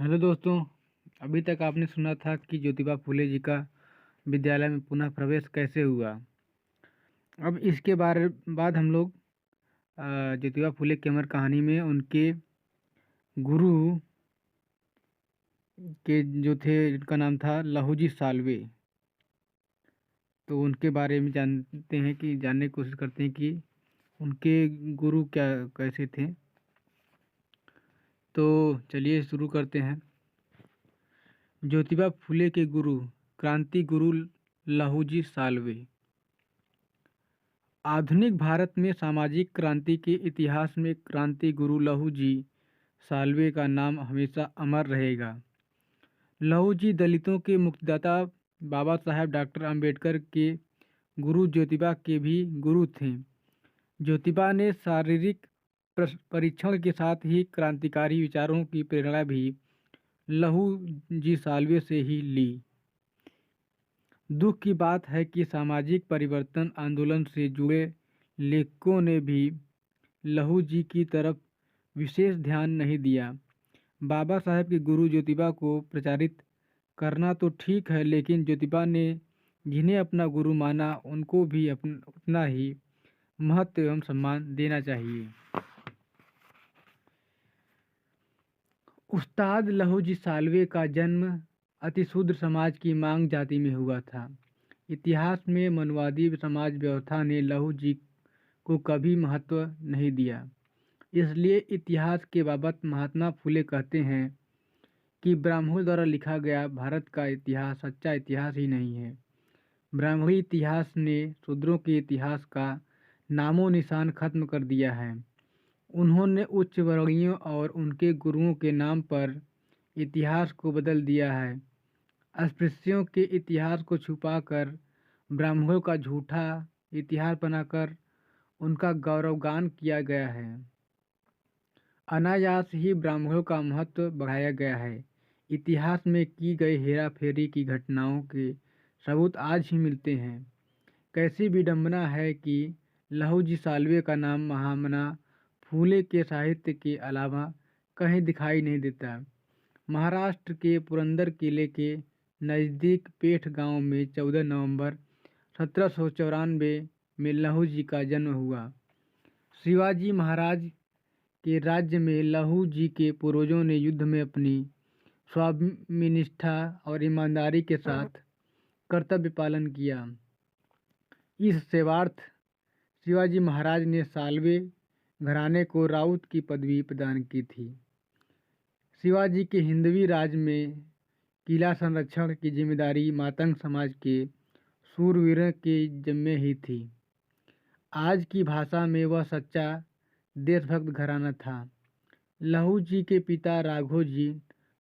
Hello दोस्तों। अभी तक आपने सुना था कि ज्योतिबा फुले जी का विद्यालय में पुनः प्रवेश कैसे हुआ। अब इसके बारे बाद हम लोग ज्योतिबा फुले की अमर कहानी में उनके गुरु के जो थे, जिनका नाम था लहूजी साल्वे, तो उनके बारे में जानते हैं कि जानने की कोशिश करते हैं कि उनके गुरु क्या कैसे थे। तो चलिए शुरू करते हैं। ज्योतिबा फुले के गुरु क्रांति गुरु लहूजी साल्वे। आधुनिक भारत में सामाजिक क्रांति के इतिहास में क्रांति गुरु लहू जी साल्वे का नाम हमेशा अमर रहेगा। लहू जी दलितों के मुक्तिदाता बाबा साहेब डॉक्टर अंबेडकर के गुरु ज्योतिबा के भी गुरु थे। ज्योतिबा ने शारीरिक परीक्षण के साथ ही क्रांतिकारी विचारों की प्रेरणा भी लहू जी साल्वे से ही ली। दुख की बात है कि सामाजिक परिवर्तन आंदोलन से जुड़े लेखकों ने भी लहू जी की तरफ विशेष ध्यान नहीं दिया। बाबा साहेब के गुरु ज्योतिबा को प्रचारित करना तो ठीक है, लेकिन ज्योतिबा ने जिन्हें अपना गुरु माना उनको भी उतना ही महत्व एवं सम्मान देना चाहिए। उस्ताद लहू जी साल्वे का जन्म अतिशूद्र समाज की मांग जाति में हुआ था। इतिहास में मनवादी समाज व्यवस्था ने लहू जी को कभी महत्व नहीं दिया। इसलिए इतिहास के बाबत महात्मा फुले कहते हैं कि ब्राह्मणों द्वारा लिखा गया भारत का इतिहास सच्चा इतिहास ही नहीं है। ब्राह्मणी इतिहास ने शूद्रों के इतिहास का नामो निशान खत्म कर दिया है। उन्होंने उच्च वर्णियों और उनके गुरुओं के नाम पर इतिहास को बदल दिया है। अस्पृश्यों के इतिहास को छुपाकर ब्राह्मणों का झूठा इतिहास बनाकर उनका गौरवगान किया गया है। अनायास ही ब्राह्मणों का महत्व बढ़ाया गया है। इतिहास में की गई हेरा फेरी की घटनाओं के सबूत आज ही मिलते हैं। कैसी विडंबना है कि लहू जी साल्वे का नाम महामना फूले के साहित्य के अलावा कहीं दिखाई नहीं देता। महाराष्ट्र के पुरंदर किले के नज़दीक पेठ गांव में 14 नवंबर 1794 में लहू जी का जन्म हुआ। शिवाजी महाराज के राज्य में लहू जी के पूर्वजों ने युद्ध में अपनी स्वाभिनिष्ठा और ईमानदारी के साथ कर्तव्य पालन किया। इस सेवार्थ शिवाजी महाराज ने साल्वे घराने को राउत की पदवी प्रदान की थी। शिवाजी के हिंदवी राज में किला संरक्षण की जिम्मेदारी मातंग समाज के शूरवीरों के जिम्मे ही थी। आज की भाषा में वह सच्चा देशभक्त घराना था। लहू जी के पिता राघो जी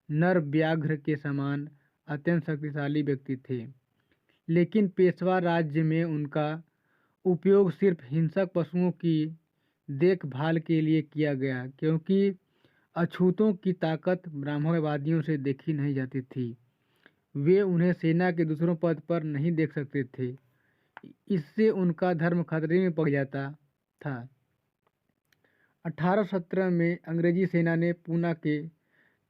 नर व्याघ्र के समान अत्यंत शक्तिशाली व्यक्ति थे, लेकिन पेशवा राज्य में उनका उपयोग सिर्फ हिंसक पशुओं की देखभाल के लिए किया गया, क्योंकि अछूतों की ताकत ब्राह्मणवादियों से देखी नहीं जाती थी। वे उन्हें सेना के दूसरों पद पर नहीं देख सकते थे। इससे उनका धर्म खतरे में पड़ जाता था। 1817 में अंग्रेजी सेना ने पूना के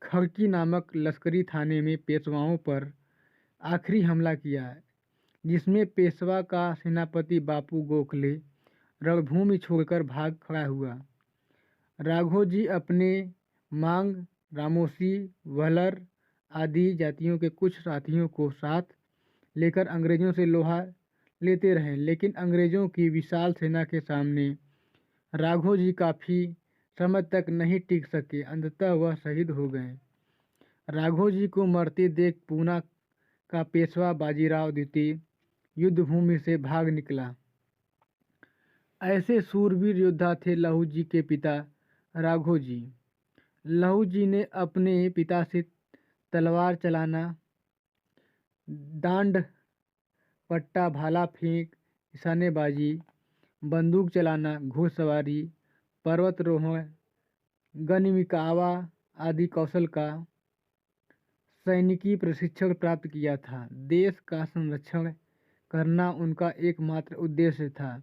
खड़की नामक लश्करी थाने में पेशवाओं पर आखिरी हमला किया, जिसमें पेशवा का सेनापति बापू गोखले रणभूमि छोड़कर भाग खड़ा हुआ। राघोजी अपने मांग, रामोसी, वहलर आदि जातियों के कुछ साथियों को साथ लेकर अंग्रेजों से लोहा लेते रहे, लेकिन अंग्रेजों की विशाल सेना के सामने राघोजी काफ़ी समय तक नहीं टिक सके। अंततः वह शहीद हो गए। राघोजी को मरते देख पूना का पेशवा बाजीराव द्वितीय युद्धभूमि से भाग निकला। ऐसे शूरवीर योद्धा थे लहू जी के पिता राघोजी। लहू जी ने अपने पिता से तलवार चलाना, डांड पट्टा, भाला फेंक, निशानेबाजी, बंदूक चलाना, घुड़सवारी, पर्वतारोहण, गनिमिकावा आदि कौशल का सैनिकी प्रशिक्षण प्राप्त किया था। देश का संरक्षण करना उनका एकमात्र उद्देश्य था।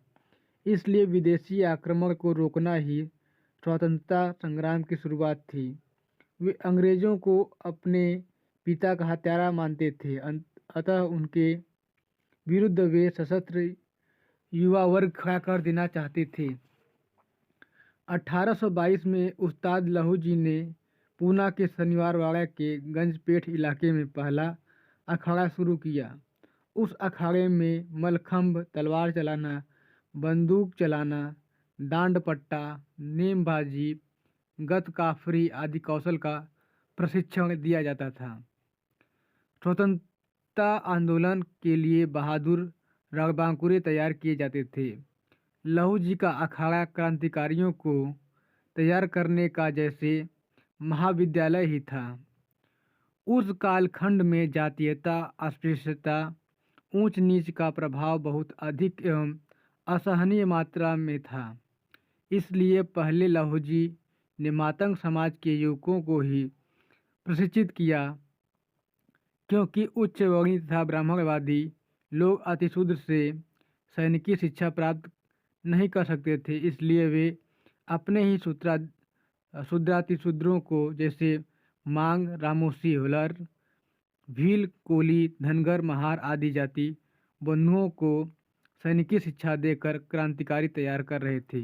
इसलिए विदेशी आक्रमण को रोकना ही स्वतंत्रता संग्राम की शुरुआत थी। वे अंग्रेज़ों को अपने पिता का हत्यारा मानते थे। अतः उनके विरुद्ध वे सशस्त्र युवा वर्ग खड़ा कर देना चाहते थे। 1822 में उस्ताद लहू जी ने पूना के शनिवारवाड़ा के गंजपेट इलाके में पहला अखाड़ा शुरू किया। उस अखाड़े में मलखंभ, तलवार चलाना, बंदूक चलाना, डांड पट्टा, नेमबाजी, गतकाफरी आदि कौशल का प्रशिक्षण दिया जाता था। स्वतंत्रता आंदोलन के लिए बहादुर रणबांकुरे तैयार किए जाते थे। लहू जी का अखाड़ा क्रांतिकारियों को तैयार करने का जैसे महाविद्यालय ही था। उस कालखंड में जातीयता, अस्पृश्यता, ऊंच नीच का प्रभाव बहुत अधिक एवं असहनीय मात्रा में था। इसलिए पहले लहू जी ने मातंग समाज के युवकों को ही प्रशिक्षित किया, क्योंकि उच्च वर्णीय तथा ब्राह्मणवादी लोग अतिशूद्र से सैनिकी शिक्षा प्राप्त नहीं कर सकते थे। इसलिए वे अपने ही शूद्रातिशूद्रों को जैसे मांग, रामोसी, होलर, भील, कोली, धनगर, महार आदि जाति बंधुओं को सैनिकी शिक्षा देकर क्रांतिकारी तैयार कर रहे थे।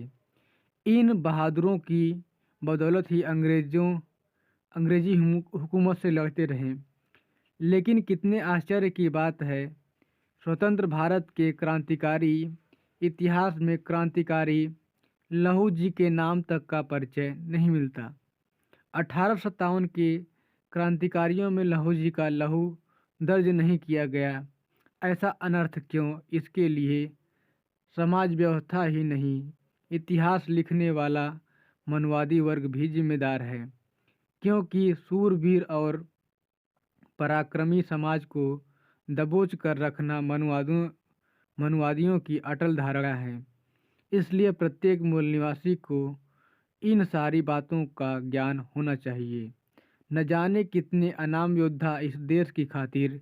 इन बहादुरों की बदौलत ही अंग्रेजी हुकूमत से लड़ते रहे। लेकिन कितने आश्चर्य की बात है, स्वतंत्र भारत के क्रांतिकारी इतिहास में क्रांतिकारी लहू जी के नाम तक का परिचय नहीं मिलता। 1857 के क्रांतिकारियों में लहू जी का लहू दर्ज नहीं किया गया। ऐसा अनर्थ क्यों? इसके लिए समाज व्यवस्था ही नहीं, इतिहास लिखने वाला मनवादी वर्ग भी जिम्मेदार है, क्योंकि सूरवीर और पराक्रमी समाज को दबोच कर रखना मनुवादियों की अटल धारणा है। इसलिए प्रत्येक मूल निवासी को इन सारी बातों का ज्ञान होना चाहिए। न जाने कितने अनाम योद्धा इस देश की खातिर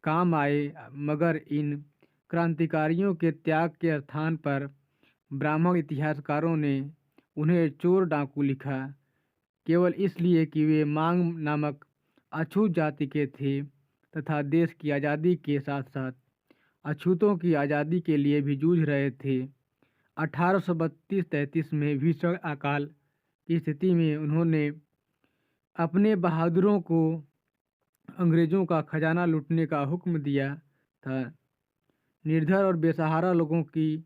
काम आए, मगर इन क्रांतिकारियों के त्याग के स्थान पर ब्राह्मण इतिहासकारों ने उन्हें चोर डाकू लिखा, केवल इसलिए कि वे मांग नामक अछूत जाति के थे तथा देश की आज़ादी के साथ साथ अछूतों की आज़ादी के लिए भी जूझ रहे थे। 1832-33 में भीषण अकाल की स्थिति में उन्होंने अपने बहादुरों को अंग्रेज़ों का खजाना लूटने का हुक्म दिया था। निर्धर और बेसहारा लोगों की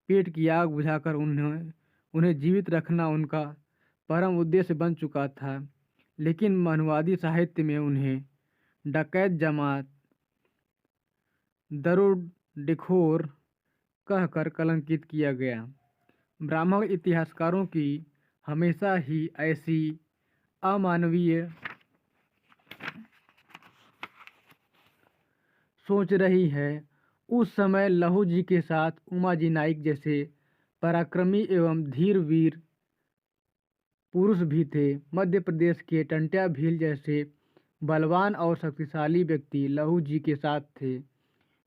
पेट की आग बुझाकर उन्हें जीवित रखना उनका परम उद्देश्य बन चुका था। लेकिन मनुवादी साहित्य में उन्हें डकैत जमात, दरोडेखोर कहकर कलंकित किया गया। ब्राह्मण इतिहासकारों की हमेशा ही ऐसी अमानवीय सोच रही है। उस समय लहू जी के साथ उमाजी नाइक जैसे पराक्रमी एवं धीर वीर पुरुष भी थे। मध्य प्रदेश के टंट्या भील जैसे बलवान और शक्तिशाली व्यक्ति लहू जी के साथ थे।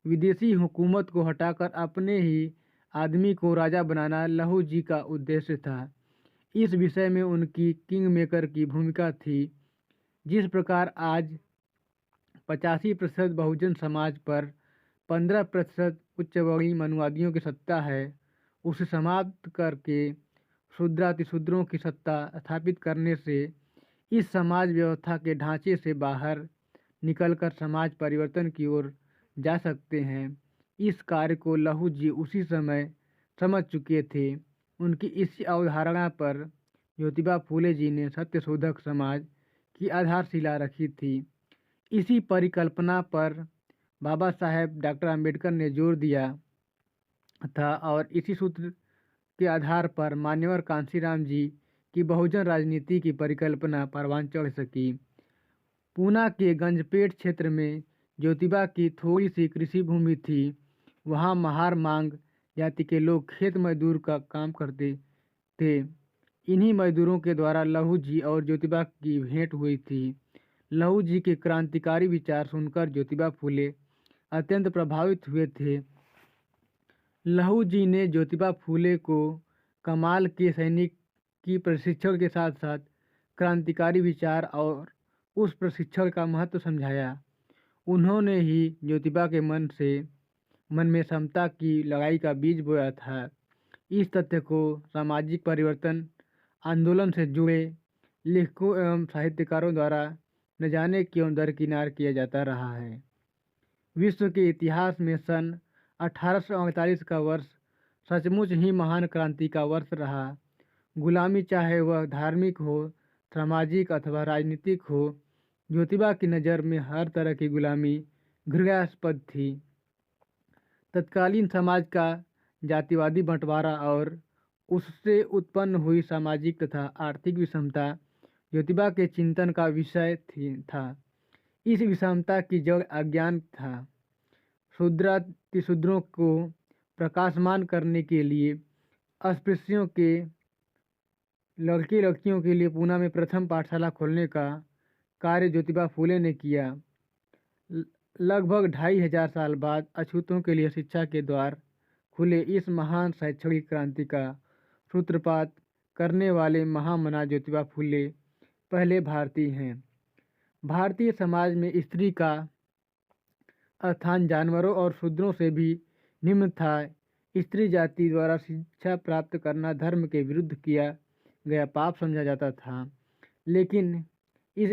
विदेशी हुकूमत को हटाकर अपने ही आदमी को राजा बनाना लहू जी का उद्देश्य था। इस विषय में उनकी किंग मेकर की भूमिका थी। जिस प्रकार आज 85% बहुजन समाज पर 15% उच्चवर्णीय मनुवादियों की सत्ता है, उसे समाप्त करके शूद्रातिशूद्रों की सत्ता स्थापित करने से इस समाज व्यवस्था के ढांचे से बाहर निकलकर समाज परिवर्तन की ओर जा सकते हैं। इस कार्य को लहू जी उसी समय समझ चुके थे। उनकी इसी अवधारणा पर ज्योतिबा फूले जी ने सत्यशोधक समाज की आधारशिला रखी थी। इसी परिकल्पना पर बाबा साहेब डॉक्टर अम्बेडकर ने जोर दिया था और इसी सूत्र के आधार पर मान्यवर कांशीराम जी की बहुजन राजनीति की परिकल्पना परवान चढ़ सकी। पूना के गंजपेट क्षेत्र में ज्योतिबा की थोड़ी सी कृषि भूमि थी। वहाँ महार मांग जाति के लोग खेत मजदूर का काम करते थे। इन्हीं मजदूरों के द्वारा लहू जी और ज्योतिबा की भेंट हुई थी। लहू जी के क्रांतिकारी विचार सुनकर ज्योतिबा फूले अत्यंत प्रभावित हुए थे। लहू जी ने ज्योतिबा फूले को कमाल के सैनिक की प्रशिक्षण के साथ साथ क्रांतिकारी विचार और उस प्रशिक्षण का महत्व समझाया। उन्होंने ही ज्योतिबा के मन में समता की लड़ाई का बीज बोया था। इस तथ्य को सामाजिक परिवर्तन आंदोलन से जुड़े लेखकों एवं साहित्यकारों द्वारा न जाने क्यों दरकिनार किया जाता रहा है। विश्व के इतिहास में सन 1848 का वर्ष सचमुच ही महान क्रांति का वर्ष रहा। गुलामी चाहे वह धार्मिक हो, सामाजिक अथवा राजनीतिक हो, ज्योतिबा की नज़र में हर तरह की गुलामी घृणास्पद थी। तत्कालीन समाज का जातिवादी बंटवारा और उससे उत्पन्न हुई सामाजिक तथा आर्थिक विषमता ज्योतिबा के चिंतन का विषय था। इस विषमता की जड़ अज्ञान था। शूद्रों को प्रकाशमान करने के लिए अस्पृश्यों के लड़के लड़कियों के लिए पूना में प्रथम पाठशाला खोलने का कार्य ज्योतिबा फूले ने किया। लगभग 2500 साल बाद अछूतों के लिए शिक्षा के द्वार खुले इस महान शैक्षणिक क्रांति का सूत्रपात करने वाले महामना ज्योतिबा फूले पहले भारतीय हैं। भारतीय समाज में स्त्री का स्थान जानवरों और शूद्रों से भी निम्न था। स्त्री जाति द्वारा शिक्षा प्राप्त करना धर्म के विरुद्ध किया गया पाप समझा जाता था। लेकिन इस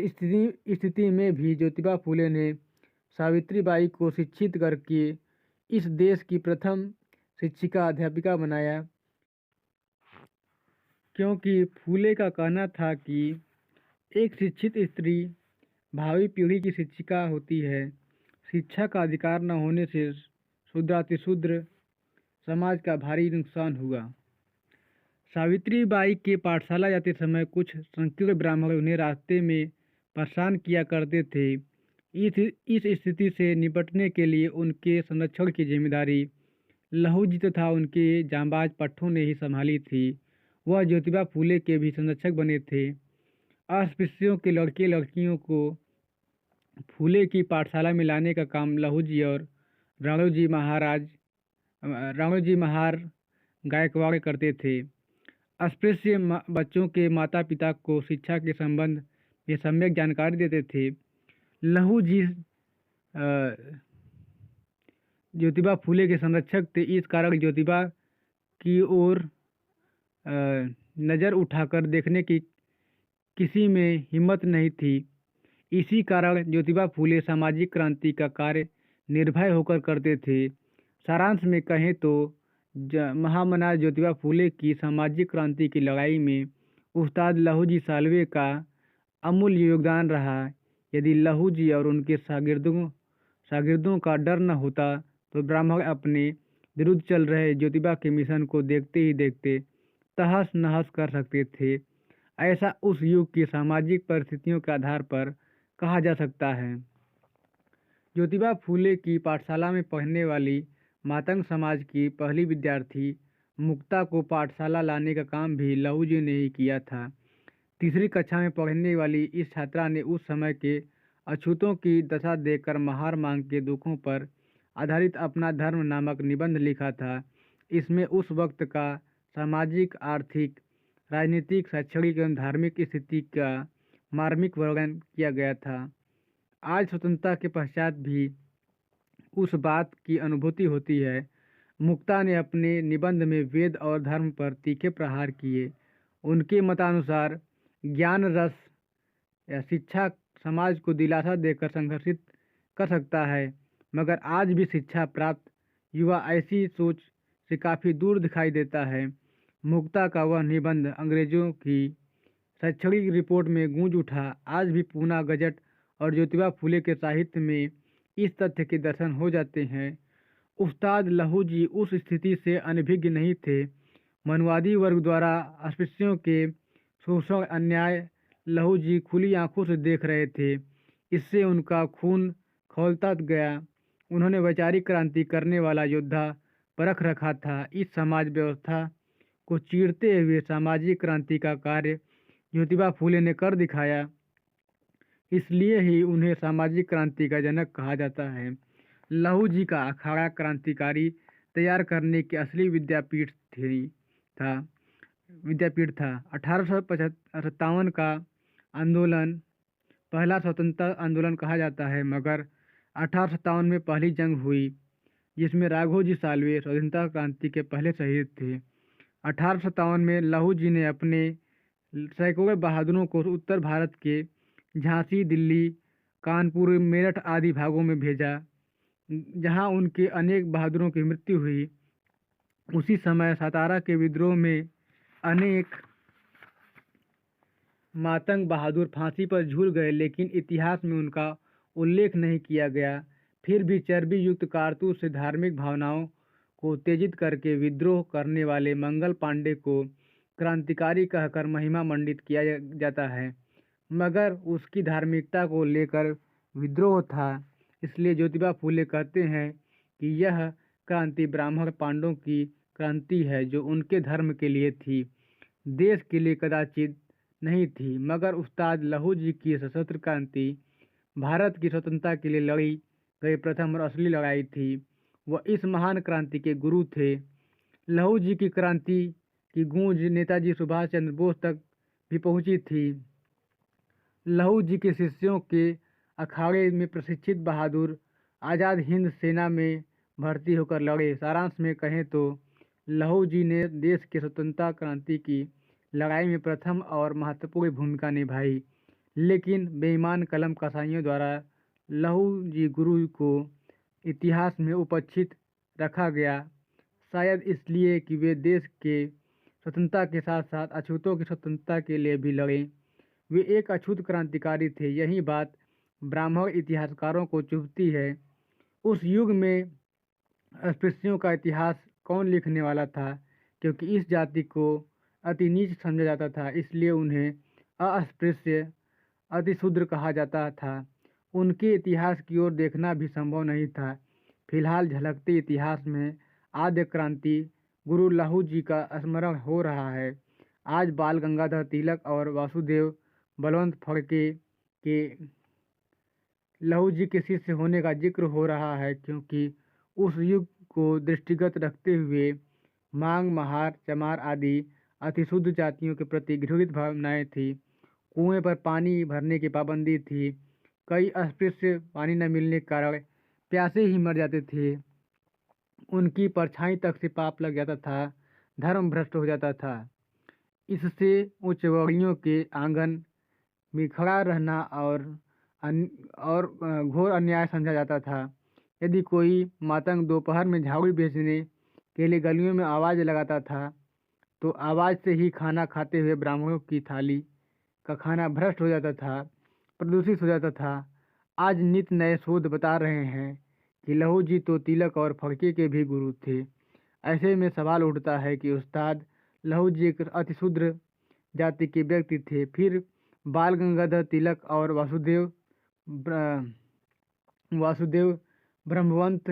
स्थिति में भी ज्योतिबा फूले ने सावित्रीबाई को शिक्षित करके इस देश की प्रथम शिक्षिका अध्यापिका बनाया, क्योंकि फूले का कहना था कि एक शिक्षित स्त्री भावी पीढ़ी की शिक्षिका होती है। शिक्षा का अधिकार न होने से शूद्रातिशूद्र समाज का भारी नुकसान हुआ। सावित्रीबाई के पाठशाला जाते समय कुछ संकीर्ण ब्राह्मण उन्हें रास्ते में परेशान किया करते थे। इस स्थिति से निपटने के लिए उनके संरक्षण की जिम्मेदारी लहूजी तथा उनके जांबाज पट्टों ने ही संभाली थी। वह ज्योतिबा फूले के भी संरक्षक बने थे। अस्पृश्यों के लड़के लड़कियों को फूले की पाठशाला में लाने का काम लहूजी और राणोजी महार गायकवाड़ करते थे। अस्पृश्य बच्चों के माता पिता को शिक्षा के संबंध में सम्यक जानकारी देते थे। लहूजी ज्योतिबा फूले के संरक्षक थे। इस कारण ज्योतिबा की ओर नज़र उठाकर देखने की किसी में हिम्मत नहीं थी। इसी कारण ज्योतिबा फूले सामाजिक क्रांति का कार्य निर्भय होकर करते थे। सारांश में कहें तो महामना ज्योतिबा फूले की सामाजिक क्रांति की लड़ाई में उस्ताद लहूजी साल्वे का अमूल्य योगदान रहा। यदि लहूजी और उनके शागिर्दों का डर न होता तो ब्राह्मण अपने विरुद्ध चल रहे ज्योतिबा के मिशन को देखते ही देखते तहस नहस कर सकते थे। ऐसा उस युग की सामाजिक परिस्थितियों के आधार पर कहा जा सकता है। ज्योतिबा फूले की पाठशाला में पढ़ने वाली मातंग समाज की पहली विद्यार्थी मुक्ता को पाठशाला लाने का काम भी लहूजी ने ही किया था। तीसरी कक्षा में पढ़ने वाली इस छात्रा ने उस समय के अछूतों की दशा देखकर महार मांग के दुखों पर आधारित अपना धर्म नामक निबंध लिखा था। इसमें उस वक्त का सामाजिक, आर्थिक, राजनीतिक, शैक्षणिक एवं धार्मिक स्थिति का मार्मिक वर्णन किया गया था। आज स्वतंत्रता के पश्चात भी उस बात की अनुभूति होती है। मुक्ता ने अपने निबंध में वेद और धर्म पर तीखे प्रहार किए। उनके मतानुसार ज्ञान रस या शिक्षा समाज को दिलासा देकर संघर्षित कर सकता है, मगर आज भी शिक्षा प्राप्त युवा ऐसी सोच से काफ़ी दूर दिखाई देता है। मुक्ता का वह निबंध अंग्रेजों की शैक्षणिक रिपोर्ट में गूंज उठा। आज भी पूना गजट और ज्योतिबा फूले के साहित्य में इस तथ्य के दर्शन हो जाते हैं। उस्ताद लहूजी उस स्थिति से अनभिज्ञ नहीं थे। मनवादी वर्ग द्वारा अस्पृश्यों के शोषण अन्याय लहूजी खुली आंखों से देख रहे थे। इससे उनका खून खौलता गया। उन्होंने वैचारिक क्रांति करने वाला योद्धा परख रखा था। इस समाज व्यवस्था को चीरते हुए सामाजिक क्रांति का कार्य ज्योतिबा फूले ने कर दिखाया। इसलिए ही उन्हें सामाजिक क्रांति का जनक कहा जाता है। लहूजी का अखाड़ा क्रांतिकारी तैयार करने की असली विद्यापीठ था। 1857 का आंदोलन पहला स्वतंत्रता आंदोलन कहा जाता है, मगर 1857 में पहली जंग हुई, जिसमें राघोजी साल्वे स्वतंत्रता क्रांति के पहले शहीद थे। 1857 में लहू जी ने अपने सैकड़ों बहादुरों को उत्तर भारत के झांसी, दिल्ली, कानपुर, मेरठ आदि भागों में भेजा, जहां उनके अनेक बहादुरों की मृत्यु हुई। उसी समय सातारा के विद्रोह में अनेक मातंग बहादुर फांसी पर झूल गए, लेकिन इतिहास में उनका उल्लेख नहीं किया गया। फिर भी चर्बी युक्त कारतूस से धार्मिक भावनाओं को उत्तेजित करके विद्रोह करने वाले मंगल पांडे को क्रांतिकारी कहकर महिमा मंडित किया जाता है, मगर उसकी धार्मिकता को लेकर विद्रोह था। इसलिए ज्योतिबा फूले कहते हैं कि यह क्रांति ब्राह्मण पांडवों की क्रांति है, जो उनके धर्म के लिए थी, देश के लिए कदाचित नहीं थी। मगर उस्ताद लहू जी की सशस्त्र क्रांति भारत की स्वतंत्रता के लिए लड़ी गई प्रथम और असली लड़ाई थी। वह इस महान क्रांति के गुरु थे। लहू जी की क्रांति की गूंज नेताजी सुभाष चंद्र बोस तक भी पहुंची थी। लहू जी के शिष्यों के अखाड़े में प्रशिक्षित बहादुर आज़ाद हिंद सेना में भर्ती होकर लड़े। सारांश में कहें तो लहू जी ने देश के स्वतंत्रता क्रांति की लड़ाई में प्रथम और महत्वपूर्ण भूमिका निभाई, लेकिन बेईमान कलम कसाइयों द्वारा लहू जी गुरु को इतिहास में उपेक्षित रखा गया, शायद इसलिए कि वे देश के स्वतंत्रता के साथ साथ अछूतों की स्वतंत्रता के लिए भी लड़े। वे एक अछूत क्रांतिकारी थे। यही बात ब्राह्मण इतिहासकारों को चुभती है। उस युग में अस्पृश्यों का इतिहास कौन लिखने वाला था, क्योंकि इस जाति को अति नीच समझा जाता था, इसलिए उन्हें अस्पृश्य, अतिशूद्र कहा जाता था। उनके इतिहास की ओर देखना भी संभव नहीं था। फिलहाल झलकते इतिहास में आद्य क्रांति गुरु लहू जी का स्मरण हो रहा है। आज बाल गंगाधर तिलक और वासुदेव बलवंत फड़के के लहू जी के शिष्य होने का जिक्र हो रहा है, क्योंकि उस युग को दृष्टिगत रखते हुए मांग, महार, चमार आदि अतिशुद्ध जातियों के प्रति घृणित भावनाएं थी। कुएं पर पानी भरने की पाबंदी थी। कई अस्पृश्य पानी न मिलने के कारण प्यासे ही मर जाते थे। उनकी परछाई तक से पाप लग जाता था, धर्म भ्रष्ट हो जाता था। इससे उच्च वर्णियों के आंगन में खड़ा रहना और घोर अन्याय समझा जाता था। यदि कोई मातंग दोपहर में झाड़ू बेचने के लिए गलियों में आवाज़ लगाता था, तो आवाज़ से ही खाना खाते हुए ब्राह्मणों की थाली का खाना भ्रष्ट हो जाता था, प्रदूषित हो जाता था। आज नित नए शोध बता रहे हैं कि लहू जी तो तिलक और फड़के के भी गुरु थे। ऐसे में सवाल उठता है कि उस्ताद लहू जी एक अतिशूद्र जाति के व्यक्ति थे, फिर बाल गंगाधर तिलक और वासुदेव ब्रह्मवंत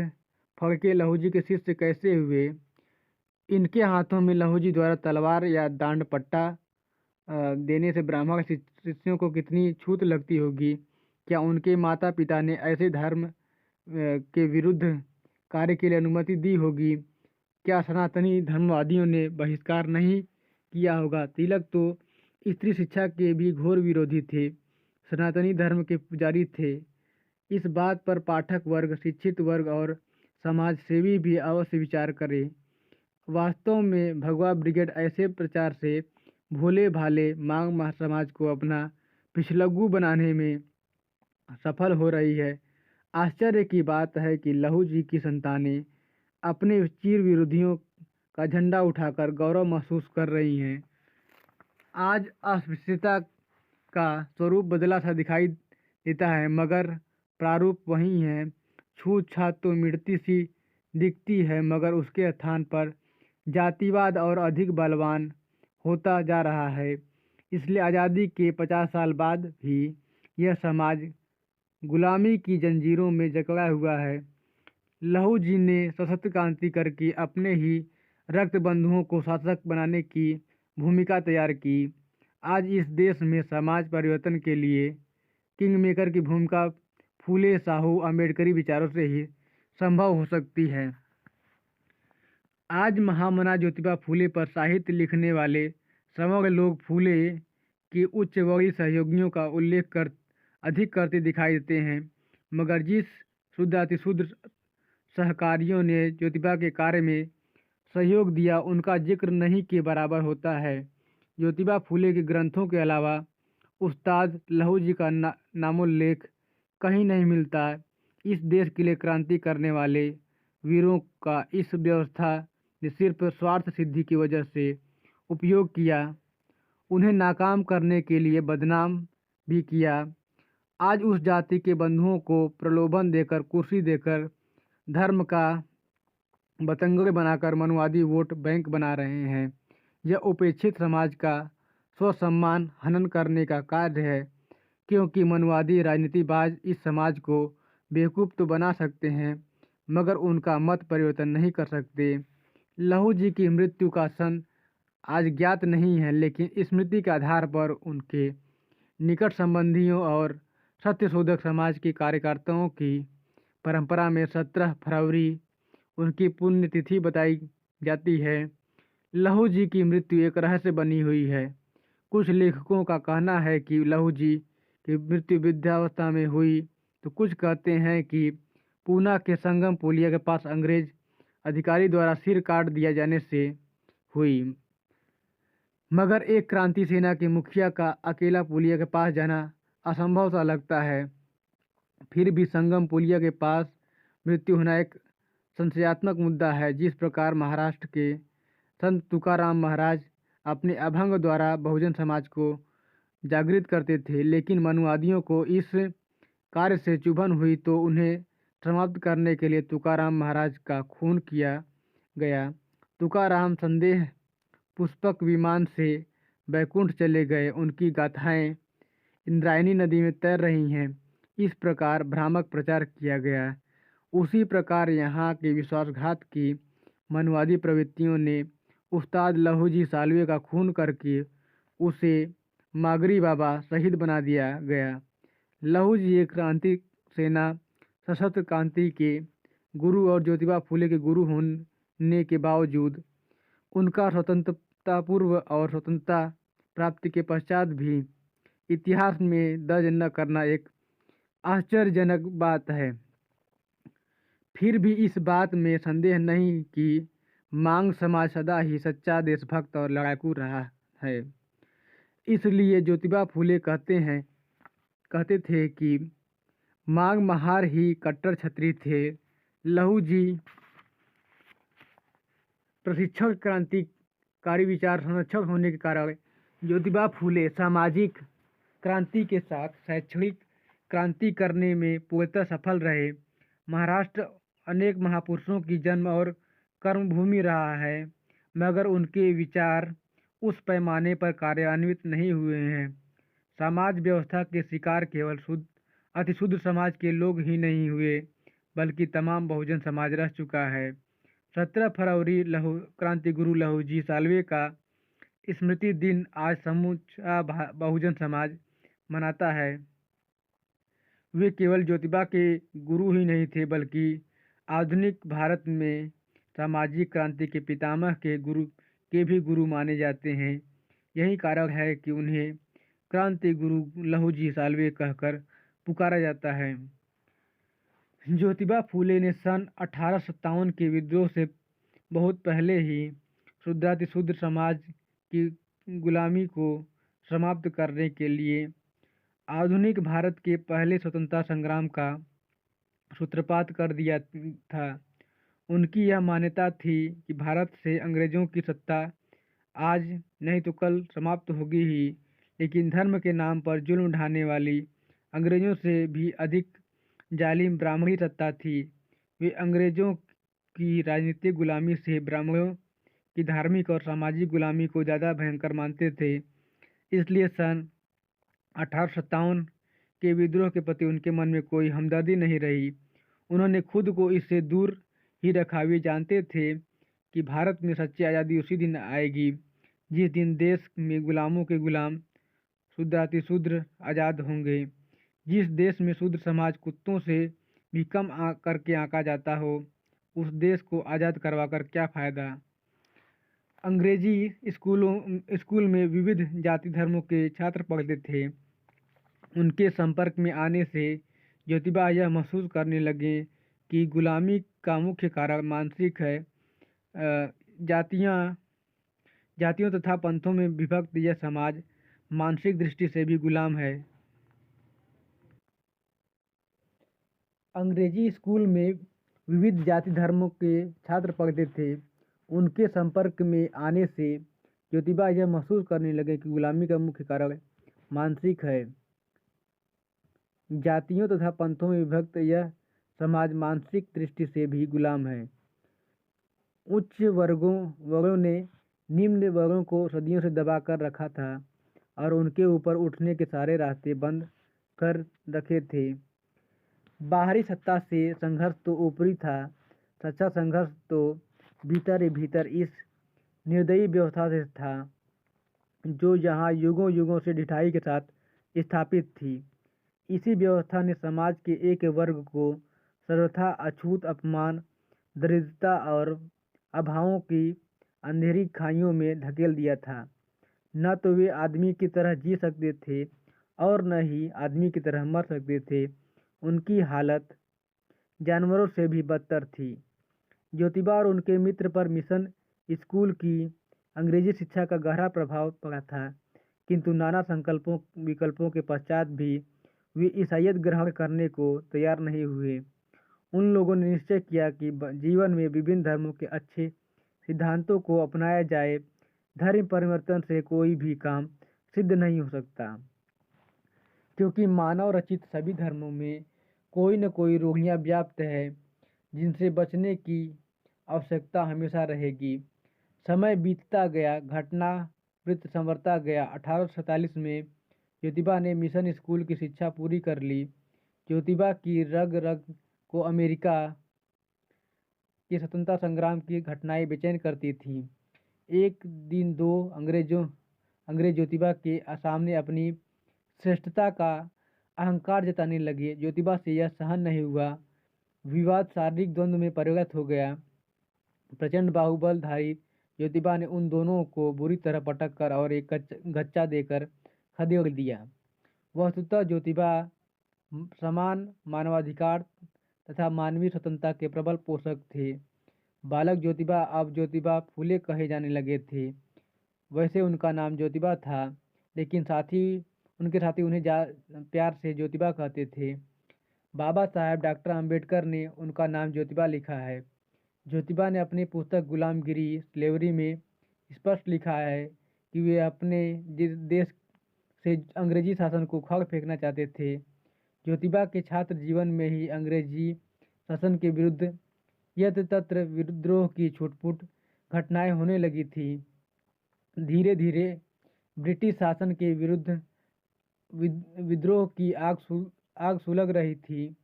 फड़के लहू जी के शिष्य कैसे हुए? इनके हाथों में लहू जी द्वारा तलवार या दांड पट्टा देने से ब्राह्मण शिष्यों को कितनी छूत लगती होगी? क्या उनके माता पिता ने ऐसे धर्म के विरुद्ध कार्य के लिए अनुमति दी होगी? क्या सनातनी धर्मवादियों ने बहिष्कार नहीं किया होगा? तिलक तो स्त्री शिक्षा के भी घोर विरोधी थे, सनातनी धर्म के पुजारी थे। इस बात पर पाठक वर्ग, शिक्षित वर्ग और समाज सेवी भी अवश्य विचार करें। वास्तव में भगवा ब्रिगेड ऐसे प्रचार से भोले भाले मांग समाज को अपना पिछलग्गू बनाने में सफल हो रही है। आश्चर्य की बात है कि लहू जी की संतानें अपने चिर विरोधियों का झंडा उठाकर गौरव महसूस कर रही हैं। आज अस्पृश्यता का स्वरूप बदला सा दिखाई देता है, मगर प्रारूप वही है। छूत छात तो मिटती सी दिखती है, मगर उसके स्थान पर जातिवाद और अधिक बलवान होता जा रहा है। इसलिए आज़ादी के 50 साल बाद भी यह समाज गुलामी की जंजीरों में जकड़ा हुआ है। लहू जी ने सशस्त्र क्रांति करके अपने ही रक्त बंधुओं को शासक बनाने की भूमिका तैयार की। आज इस देश में समाज परिवर्तन के लिए किंग मेकर की भूमिका फूले, साहू, अम्बेडकरी विचारों से ही संभव हो सकती है। आज महामना ज्योतिबा फूले पर साहित्य लिखने वाले समग्र लोग फूले के उच्च वर्गीय सहयोगियों का उल्लेख कर अधिक करते दिखाई देते हैं, मगर जिस शुद्ध अतिशुद्ध सहकारियों ने ज्योतिबा के कार्य में सहयोग दिया उनका जिक्र नहीं के बराबर होता है। ज्योतिबा फूले के ग्रंथों के अलावा उस्ताद लहू जी का नामोल्लेख कहीं नहीं मिलता। इस देश के लिए क्रांति करने वाले वीरों का इस व्यवस्था ने सिर्फ स्वार्थ सिद्धि की वजह से उपयोग किया, उन्हें नाकाम करने के लिए बदनाम भी किया। आज उस जाति के बंधुओं को प्रलोभन देकर, कुर्सी देकर, धर्म का बतंगड़ बनाकर मनुवादी वोट बैंक बना रहे हैं। यह उपेक्षित समाज का स्वसम्मान हनन करने का कार्य है, क्योंकि मनुवादी राजनीतिबाज इस समाज को बेवकूफ़ तो बना सकते हैं, मगर उनका मत परिवर्तन नहीं कर सकते। लहू जी की मृत्यु का सन आज ज्ञात नहीं है, लेकिन स्मृति के आधार पर उनके निकट संबंधियों और सत्यशोधक समाज के कार्यकर्ताओं की परंपरा में 17 फरवरी उनकी पुण्यतिथि बताई जाती है। लहू जी की मृत्यु एक रहस्य बनी हुई है। कुछ लेखकों का कहना है कि लहू जी की मृत्यु वृद्धावस्था में हुई, तो कुछ कहते हैं कि पूना के संगम पुलिया के पास अंग्रेज अधिकारी द्वारा सिर काट दिया जाने से हुई। मगर एक क्रांति सेना के मुखिया का अकेला पुलिया के पास जाना असंभव सा लगता है। फिर भी संगम पुलिया के पास मृत्यु होना एक संशयात्मक मुद्दा है। जिस प्रकार महाराष्ट्र के संत तुकाराम महाराज अपने अभंग द्वारा बहुजन समाज को जागृत करते थे, लेकिन मनुवादियों को इस कार्य से चुभन हुई तो उन्हें समाप्त करने के लिए तुकाराम महाराज का खून किया गया। तुकाराम संदेह पुष्पक विमान से बैकुंठ चले गए, उनकी गाथाएं इंद्रायणी नदी में तैर रही हैं। इस प्रकार भ्रामक प्रचार किया गया। उसी प्रकार यहाँ के विश्वासघात की मनुवादी प्रवृत्तियों ने उस्ताद लहू जी सालवे का खून करके उसे मागरी बाबा शहीद बना दिया गया। लहू जी एक क्रांति सेना सशस्त्र क्रांति के गुरु और ज्योतिबा फूले के गुरु होने के बावजूद उनका स्वतंत्रता पूर्व और स्वतंत्रता प्राप्ति के पश्चात भी इतिहास में दर्ज न करना एक आश्चर्यजनक बात है। फिर भी इस बात में संदेह नहीं कि मांग समाज सदा ही सच्चा देशभक्त और लड़ाकू रहा है। इसलिए ज्योतिबा फूले कहते थे कि मांग महार ही कट्टर क्षत्रिय थे। लहू जी प्रशिक्षण क्रांतिकारी विचार संरक्षक होने के कारण ज्योतिबा फूले सामाजिक क्रांति के साथ शैक्षणिक क्रांति करने में पूर्णतः सफल रहे। महाराष्ट्र अनेक महापुरुषों की जन्म और कर्मभूमि रहा है, मगर उनके विचार उस पैमाने पर कार्यान्वित नहीं हुए हैं। समाज व्यवस्था के शिकार केवल अतिशुद्ध समाज के लोग ही नहीं हुए, बल्कि तमाम बहुजन समाज रह चुका है। 17 फरवरी क्रांति गुरु लहू जी सालवे का स्मृति दिन आज समूचा बहुजन समाज मनाता है। वे केवल ज्योतिबा के गुरु ही नहीं थे, बल्कि आधुनिक भारत में सामाजिक क्रांति के पितामह के भी गुरु माने जाते हैं। यही कारण है कि उन्हें क्रांति गुरु लहू जी सालवे कहकर पुकारा जाता है। ज्योतिबा फूले ने सन 1857 के विद्रोह से बहुत पहले ही शुद्धातिशुद्ध समाज की गुलामी को समाप्त करने के लिए आधुनिक भारत के पहले स्वतंत्रता संग्राम का सूत्रपात कर दिया था। उनकी यह मान्यता थी कि भारत से अंग्रेजों की सत्ता आज नहीं तो कल समाप्त होगी ही, लेकिन धर्म के नाम पर जुल्म ढाने वाली अंग्रेजों से भी अधिक जालिम ब्राह्मणी सत्ता थी। वे अंग्रेजों की राजनीतिक गुलामी से ब्राह्मणों की धार्मिक और सामाजिक गुलामी को ज़्यादा भयंकर मानते थे। इसलिए सन 1857 के विद्रोह के प्रति उनके मन में कोई हमदर्दी नहीं रही। उन्होंने खुद को इससे दूर ही रखा। वे जानते थे कि भारत में सच्ची आज़ादी उसी दिन आएगी जिस दिन देश में गुलामों के गुलाम शुद्धातिशूद्र आज़ाद होंगे। जिस देश में शूद्र समाज कुत्तों से भी कम करके आंका जाता हो, उस देश को आज़ाद करवाकर क्या फ़ायदा। अंग्रेजी स्कूल में विविध जाति धर्मों के छात्र पढ़ते थे। उनके संपर्क में आने से ज्योतिबा यह महसूस करने लगे कि गुलामी का मुख्य कारण मानसिक है। जातियाँ जातियों तथा पंथों में विभक्त यह समाज मानसिक दृष्टि से भी गुलाम है। अंग्रेजी स्कूल में विविध जाति धर्मों के छात्र पढ़ते थे। उनके संपर्क में आने से ज्योतिबा यह महसूस करने लगे कि गुलामी का मुख्य कारण मानसिक है। जातियों तथा पंथों में विभक्त यह समाज मानसिक दृष्टि से भी गुलाम है। उच्च वर्गों ने निम्न वर्गों को सदियों से दबा कर रखा था और उनके ऊपर उठने के सारे रास्ते बंद कर रखे थे। बाहरी सत्ता से संघर्ष तो ऊपरी था, सच्चा संघर्ष तो भीतर ही भीतर इस निर्दयी व्यवस्था से था जो यहाँ युगों युगों से ढिठाई के साथ स्थापित थी। इसी व्यवस्था ने समाज के एक वर्ग को सर्वथा अछूत अपमान, दरिद्रता और अभावों की अंधेरी खाइयों में धकेल दिया था। न तो वे आदमी की तरह जी सकते थे और न ही आदमी की तरह मर सकते थे। उनकी हालत जानवरों से भी बदतर थी। ज्योतिबा और उनके मित्र पर मिशन स्कूल की अंग्रेजी शिक्षा का गहरा प्रभाव पड़ा था, किंतु नाना विकल्पों के पश्चात भी वे ईसाईयत ग्रहण करने को तैयार नहीं हुए। उन लोगों ने निश्चय किया कि जीवन में विभिन्न धर्मों के अच्छे सिद्धांतों को अपनाया जाए। धर्म परिवर्तन से कोई भी काम सिद्ध नहीं हो सकता, क्योंकि मानव रचित सभी धर्मों में कोई न कोई रोगियां व्याप्त है जिनसे बचने की आवश्यकता हमेशा रहेगी। समय बीतता गया, घटना वृत्त संवरता गया। 1847 में ज्योतिबा ने मिशन स्कूल की शिक्षा पूरी कर ली। ज्योतिबा की रग रग को अमेरिका के स्वतंत्रता संग्राम की घटनाएं बेचैन करती थीं। एक दिन दो अंग्रेज ज्योतिबा के सामने अपनी श्रेष्ठता का अहंकार जताने लगे। ज्योतिबा से यह सहन नहीं हुआ। विवाद शारीरिक द्वंद्व में परिणत हो गया। प्रचंड बाहुबलधारी ज्योतिबा ने उन दोनों को बुरी तरह पटक कर और एक गच्चा देकर खदेड़ दिया। वस्तुतः ज्योतिबा समान मानवाधिकार तथा मानवीय स्वतंत्रता के प्रबल पोषक थे। बालक ज्योतिबा अब ज्योतिबा फूले कहे जाने लगे थे। वैसे उनका नाम ज्योतिबा था, लेकिन उनके साथी उन्हें प्यार से ज्योतिबा कहते थे। बाबा साहेब डॉक्टर अंबेडकर ने उनका नाम ज्योतिबा लिखा है। ज्योतिबा ने अपनी पुस्तक गुलामगिरी स्लेवरी में स्पष्ट लिखा है कि वे अपने देश से अंग्रेजी शासन को उखाड़ फेंकना चाहते थे। ज्योतिबा के छात्र जीवन में ही अंग्रेजी शासन के विरुद्ध यत्र तत्र विद्रोह की छुटपुट घटनाएं होने लगी थी। धीरे धीरे ब्रिटिश शासन के विरुद्ध विद्रोह की आग सुलग रही थी।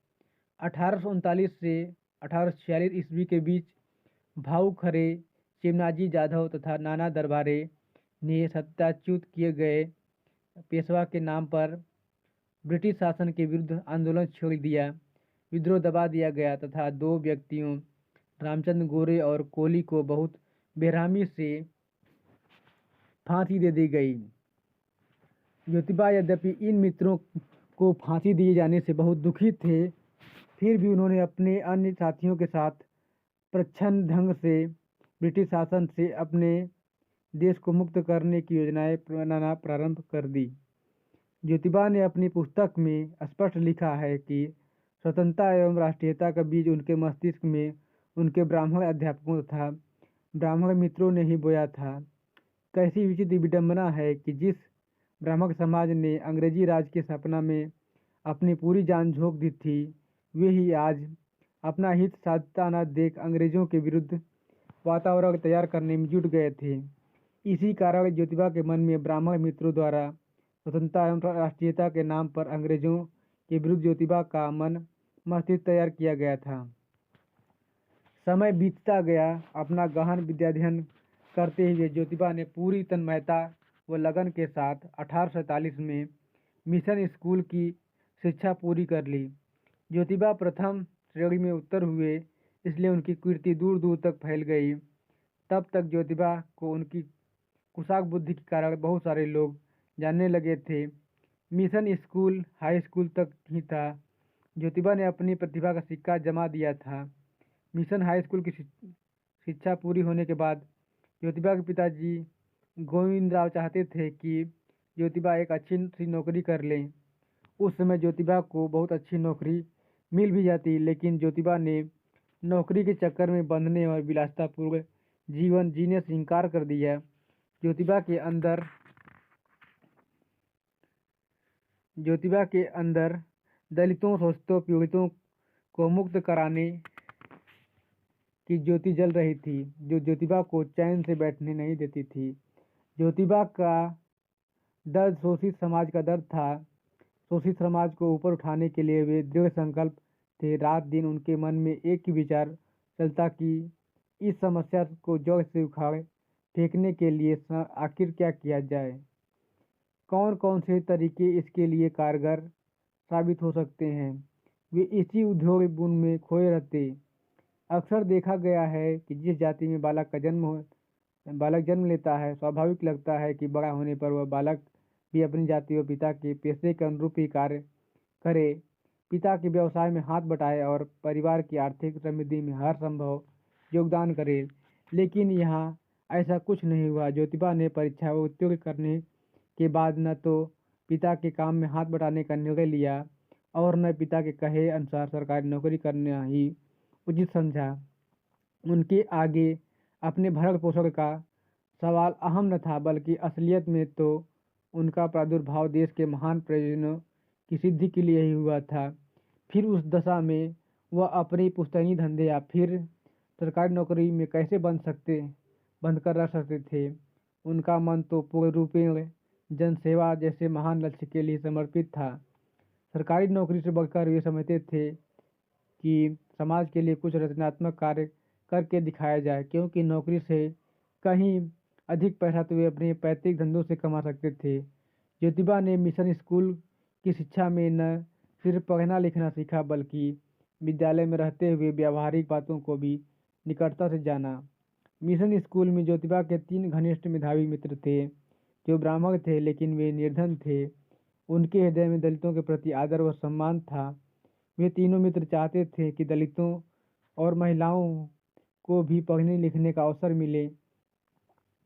1839 से 1846 ईस्वी के बीच भाऊ खरे, चिमनाजी जाधव तथा नाना दरबारे ने सत्याच्युत किए गए पेशवा के नाम पर ब्रिटिश शासन के विरुद्ध आंदोलन छेड़ दिया। विद्रोह दबा दिया गया तथा दो व्यक्तियों रामचंद्र गोरे और कोली को बहुत बेरहमी से फांसी दे दी गई। ज्योतिबा यद्यपि इन मित्रों को फांसी दिए जाने से बहुत दुखी थे, फिर भी उन्होंने अपने अन्य साथियों के साथ प्रच्छन्न ढंग से ब्रिटिश शासन से अपने देश को मुक्त करने की योजनाएं बनाना प्रारंभ कर दी। ज्योतिबा ने अपनी पुस्तक में स्पष्ट लिखा है कि स्वतंत्रता एवं राष्ट्रीयता का बीज उनके मस्तिष्क में उनके ब्राह्मण अध्यापकों तथा ब्राह्मण मित्रों ने ही बोया था। कैसी विचित्र विडंबना है कि जिस ब्राह्मण समाज ने अंग्रेजी राज के सपना में अपनी पूरी जान झोंक दी थी, वे ही आज अपना हित साधता न देख अंग्रेजों के विरुद्ध वातावरण तैयार करने में जुट गए थे। इसी कारण ज्योतिबा के मन में ब्राह्मण मित्रों द्वारा स्वतंत्रता एवं राष्ट्रीयता के नाम पर अंग्रेजों के विरुद्ध ज्योतिबा का मन मस्तिष्क तैयार किया गया था। समय बीतता गया। अपना गहन विद्याध्ययन करते हुए ज्योतिबा ने पूरी तन्मयता व लगन के साथ 1847 में मिशन स्कूल की शिक्षा पूरी कर ली। ज्योतिबा प्रथम श्रेणी में उत्तर हुए, इसलिए उनकी कीर्ति दूर दूर तक फैल गई। तब तक ज्योतिबा को उनकी कुशाग्र बुद्धि के कारण बहुत सारे लोग जानने लगे थे। मिशन स्कूल हाई स्कूल तक ही था। ज्योतिबा ने अपनी प्रतिभा का सिक्का जमा दिया था। मिशन हाई स्कूल की शिक्षा पूरी होने के बाद ज्योतिबा के पिताजी गोविंद राव चाहते थे कि ज्योतिबा एक अच्छी सी नौकरी कर लें। उस समय ज्योतिबा को बहुत अच्छी नौकरी मिल भी जाती, लेकिन ज्योतिबा ने नौकरी के चक्कर में बंधने और विलासितापूर्ण जीवन जीने से इनकार कर दिया। ज्योतिबा के अंदर दलितों, शोषितों, पीड़ितों को मुक्त कराने की ज्योति जल रही थी, जो ज्योतिबा को चैन से बैठने नहीं देती थी। ज्योतिबा का दर्द शोषित समाज का दर्द था। शोषित समाज को ऊपर उठाने के लिए वे दृढ़ संकल्प थे। रात दिन उनके मन में एक ही विचार चलता कि इस समस्या को जड़ से उखाड़ फेंकने के लिए आखिर क्या किया जाए, कौन कौन से तरीके इसके लिए कारगर साबित हो सकते हैं। वे इसी उद्योग बुन में खोए रहते। अक्सर देखा गया है कि जिस जाति में बालक जन्म लेता है, स्वाभाविक लगता है कि बड़ा होने पर वह बालक भी अपनी जाति और पिता के पेशे के अनुरूप ही कार्य करे, पिता के व्यवसाय में हाथ बटाए और परिवार की आर्थिक समृद्धि में हर संभव योगदान करे। लेकिन यहाँ ऐसा कुछ नहीं हुआ। ज्योतिबा ने परीक्षा उत्तीर्ण करने के बाद न तो पिता के काम में हाथ बटाने का निर्णय लिया और न पिता के कहे अनुसार सरकारी नौकरी करना ही उचित समझा। उनके आगे अपने भरण पोषण का सवाल अहम न था, बल्कि असलियत में तो उनका प्रादुर्भाव देश के महान प्रयोजनों की सिद्धि के लिए ही हुआ था। फिर उस दशा में वह अपने पुश्तैनी धंधे या फिर सरकारी नौकरी में कैसे बंद कर रख सकते थे। उनका मन तो पूर्ण रूपेण जनसेवा जैसे महान लक्ष्य के लिए समर्पित था। सरकारी नौकरी से बढ़कर वे समझते थे कि समाज के लिए कुछ रचनात्मक कार्य करके दिखाया जाए, क्योंकि नौकरी से कहीं अधिक पैसा तो वे अपने पैतृक धंधों से कमा सकते थे। ज्योतिबा ने मिशन स्कूल की शिक्षा में न सिर्फ पढ़ना लिखना सीखा, बल्कि विद्यालय में रहते हुए व्यावहारिक बातों को भी निकटता से जाना। मिशन स्कूल में ज्योतिबा के 3 घनिष्ठ मेधावी मित्र थे, जो ब्राह्मण थे, लेकिन वे निर्धन थे। उनके हृदय में दलितों के प्रति आदर व सम्मान था। वे तीनों मित्र चाहते थे कि दलितों और महिलाओं को भी पढ़ने लिखने का अवसर मिले।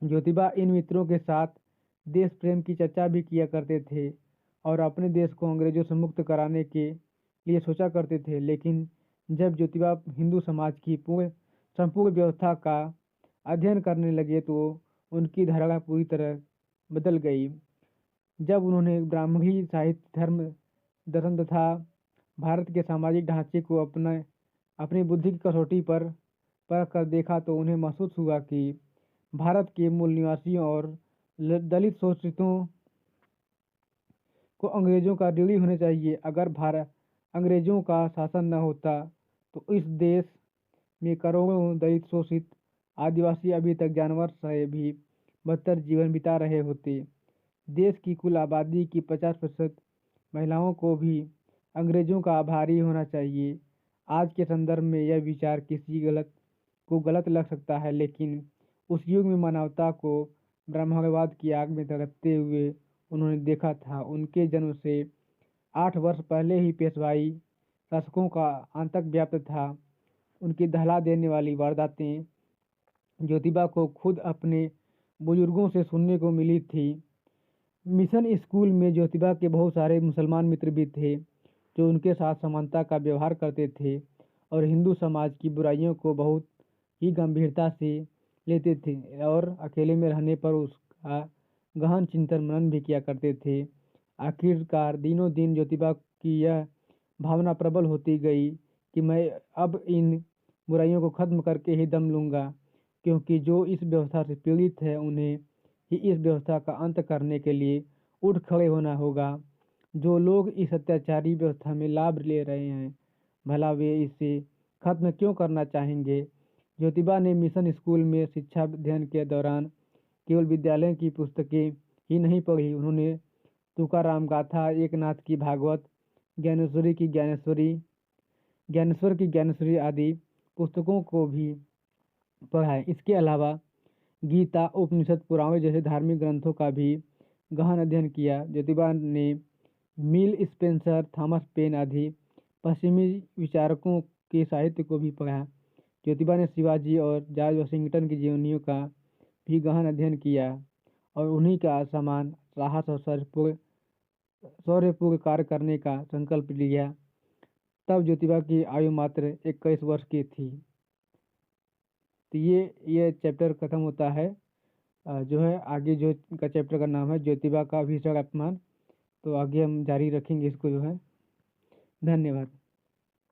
ज्योतिबा इन मित्रों के साथ देश प्रेम की चर्चा भी किया करते थे और अपने देश को अंग्रेजों से मुक्त कराने के लिए सोचा करते थे। लेकिन जब ज्योतिबा हिंदू समाज की संपूर्ण व्यवस्था का अध्ययन करने लगे तो उनकी धारणा पूरी तरह बदल गई। जब उन्होंने ब्राह्मणी साहित्य, धर्म, दर्शन तथा भारत के सामाजिक ढांचे को अपनी बुद्धि की कसौटी पर परख कर देखा, तो उन्हें महसूस हुआ कि भारत के मूल निवासियों और दलित शोषितों को अंग्रेजों का ऋणी होना चाहिए। अगर अंग्रेजों का शासन न होता तो इस देश में करोड़ों दलित, शोषित आदिवासी अभी तक जानवर से भी बदतर जीवन बिता रहे होते। देश की कुल आबादी की 50% महिलाओं को भी अंग्रेजों का आभारी होना चाहिए। आज के संदर्भ में यह विचार किसी गलत लग सकता है, लेकिन उस युग में मानवता को ब्राह्मणवाद की आग में तड़पते हुए उन्होंने देखा था। उनके जन्म से 8 वर्ष पहले ही पेशवाई शासकों का आतंक व्याप्त था। उनकी दहला देने वाली वारदातें ज्योतिबा को खुद अपने बुजुर्गों से सुनने को मिली थी। मिशन स्कूल में ज्योतिबा के बहुत सारे मुसलमान मित्र भी थे, जो उनके साथ समानता का व्यवहार करते थे और हिंदू समाज की बुराइयों को बहुत ही गंभीरता से लेते थे और अकेले में रहने पर उसका गहन चिंतन मनन भी किया करते थे। आखिरकार दिनों दिन ज्योतिबा की यह भावना प्रबल होती गई कि मैं अब इन बुराइयों को खत्म करके ही दम लूँगा, क्योंकि जो इस व्यवस्था से पीड़ित है उन्हें ही इस व्यवस्था का अंत करने के लिए उठ खड़े होना होगा। जो लोग इस अत्याचारी व्यवस्था में लाभ ले रहे हैं, भला वे इसे खत्म क्यों करना चाहेंगे। ज्योतिबा ने मिशन स्कूल में शिक्षा अध्ययन के दौरान केवल विद्यालय की पुस्तकें ही नहीं पढ़ी, उन्होंने तुकाराम गाथा, एकनाथ की भागवत, ज्ञानेश्वर की ज्ञानेश्वरी आदि पुस्तकों को भी पढ़ा है। इसके अलावा गीता, उपनिषद, पुराणों जैसे धार्मिक ग्रंथों का भी गहन अध्ययन किया। ज्योतिबा ने मिल स्पेंसर, थॉमस पेन आदि पश्चिमी विचारकों के साहित्य को भी पढ़ा। ज्योतिबा ने शिवाजी और जॉर्ज वाशिंगटन की जीवनियों का भी गहन अध्ययन किया और उन्हीं का समान साहस और शौर्यपूर्ण कार्य करने का संकल्प लिया। तब ज्योतिबा की आयु मात्र 21 वर्ष की थी। तो ये चैप्टर खत्म होता है। जो है आगे जो का चैप्टर का नाम है ज्योतिबा का भीषण अपमान। तो आगे हम जारी रखेंगे इसको जो है। धन्यवाद।